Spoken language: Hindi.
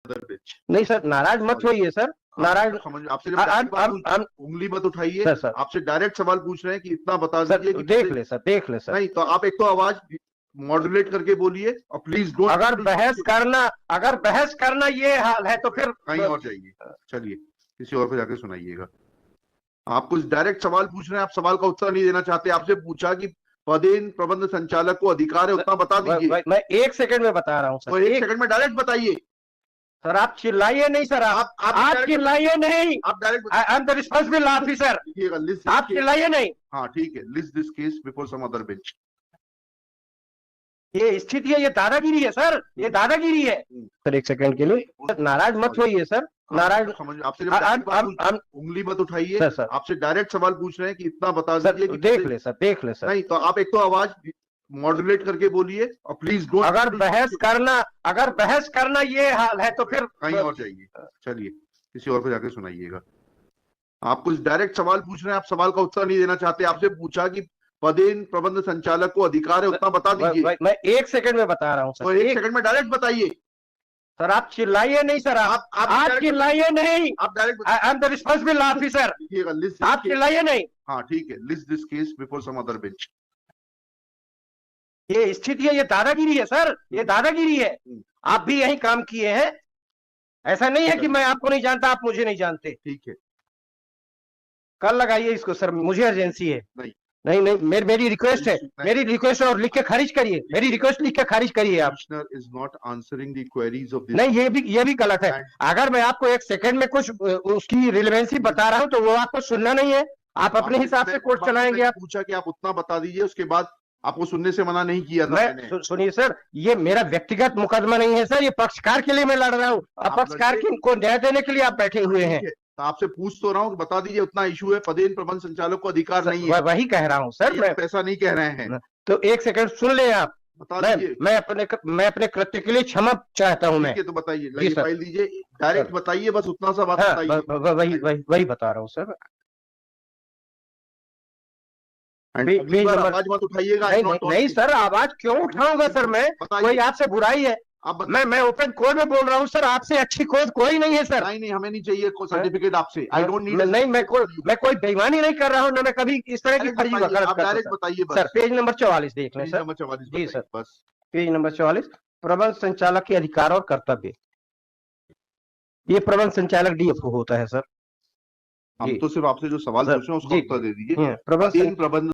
नहीं सर, नाराज मत होइए सर, नाराज आपसे उंगली मत उठाइए सर। आपसे डायरेक्ट सवाल पूछ रहे हैं कि इतना बता दीजिए कि देख ले सर। नहीं तो आप एक तो आवाज मॉड्यूलेट करके बोलिए और प्लीज डोंट। अगर बहस करना ये हाल है तो फिर कहीं और जाइए, चलिए किसी और को जाके सुनाइएगा। आप कुछ डायरेक्ट सवाल पूछ रहे हैं, आप सवाल का उत्तर नहीं देना चाहते। आपसे पूछा कि पदेन प्रबंध संचालक को अधिकार है उतना बता दीजिए। मैं 1 सेकंड में बता रहा हूँ सर। तो 1 सेकंड में डायरेक्ट बताइए सर। आप चिल्लाइए नहीं सर, आप चिल्लाइए नहीं, आप direct I am the responsible officer, आप चिल्लाइए नहीं। हाँ ठीक है, list this case before some other bench. ये स्थिति है, ये दादागिरी है सर, ये दादागिरी है सर। 1 सेकंड के लिए नाराज मत होइए सर, नाराज आपसे उंगली मत उठाइए सर। आपसे डायरेक्ट सवाल पूछ रहे हैं कि इतना बता दीजिए कि देख ले सर। नहीं तो आप एक तो आवाज मॉड्यूलेट करके बोलिए और प्लीज डोंट। अगर बहस करना ये हाल है तो फिर कहीं और जाइए, चलिए किसी और को जाके सुनाइएगा। आप कुछ डायरेक्ट सवाल पूछ रहे हैं, आप सवाल का उत्तर नहीं देना चाहते। आपसे पूछा कि पदेन प्रबंध संचालक को अधिकार है उतना बता दीजिए। मैं 1 सेकंड में बता रहा हूँ सर। तो 1 सेकंड में डायरेक्ट बताइए सर। आप चिल्लाइए नहीं सर, आप चिल्लाइए नहीं, आप direct I am the responsible officer, आप चिल्लाइए नहीं। हाँ ठीक है, list this case before some other bench. ये स्थिति है, ये दादागिरी है सर, ये दादागिरी है। आप भी यही काम किए हैं, ऐसा नहीं है कि मैं आपको नहीं जानता, आप मुझे नहीं जानते। ठीक है, कल लगाइए इसको सर, मुझे एजेंसी है। नहीं मेरी रिक्वेस्ट है, मेरी रिक्वेस्ट है, और लिख के खारिज करिए, मेरी रिक्वेस्ट लिख के खारिज करिए आप। Is not answering the queries of this. नहीं, ये भी गलत है। अगर मैं आपको 1 सेकंड में कुछ उसकी रिलेवेंसी बता रहा हूं तो वो आपको सुनना नहीं है, आप अपने हिसाब से कोर्ट चलाएंगे। आप पूछा कि आप उतना बता दीजिए, उसके बाद आपको सुनने से मना नहीं किया था मैंने। सुनिए सर, ये मेरा व्यक्तिगत मुकदमा नहीं है सर, ये पक्षकार के लिए मैं लड़ रहा हूँ, अब पक्षकार को न्याय देने के लिए आप बैठे हुए हैं। तो आपसे पूछ तो रहा हूँ, बता दीजिए उतना इशू है, पदेन प्रबंध संचालक को अधिकार नहीं है। वही कह रहा हूँ सर, मैं पैसा नहीं कह रहे हैं। तो 1 सेकंड सुन ले आप, बता दीजिए। मैं अपने कृत्य के लिए क्षमा चाहता हूँ। मैं तो बताइए, फाइल दीजिए, डायरेक्ट बताइए, बस उतना सा बात बताइए। वही बता रहा हूँ सर। आवाज मत उठाइएगा। नहीं सर, आवाज क्यों उठाऊंगा सर मैं, कोई आपसे बुराई है? मैं ओपन कोर्ट में बोल रहा हूँ सर, आपसे अच्छी कोर्ट कोई नहीं है सर। नहीं हमें नहीं चाहिए सर्टिफिकेट आपसे, आई डोंट नीड। नहीं, मैं कोई बेईमानी नहीं कर रहा हूँ ना, मैं कभी इस तरह की फर्जी वकालत करता हूं। बताइए सर पेज नंबर 44 देख लें सर। जी सर, बस पेज नंबर 44, प्रबंध संचालक के अधिकार और कर्तव्य। ये प्रबंध संचालक डीएफओ होता है सर। हम तो सिर्फ आपसे जो सवाल पूछ रहे हैं उसका उत्तर दे दीजिए। प्रबंध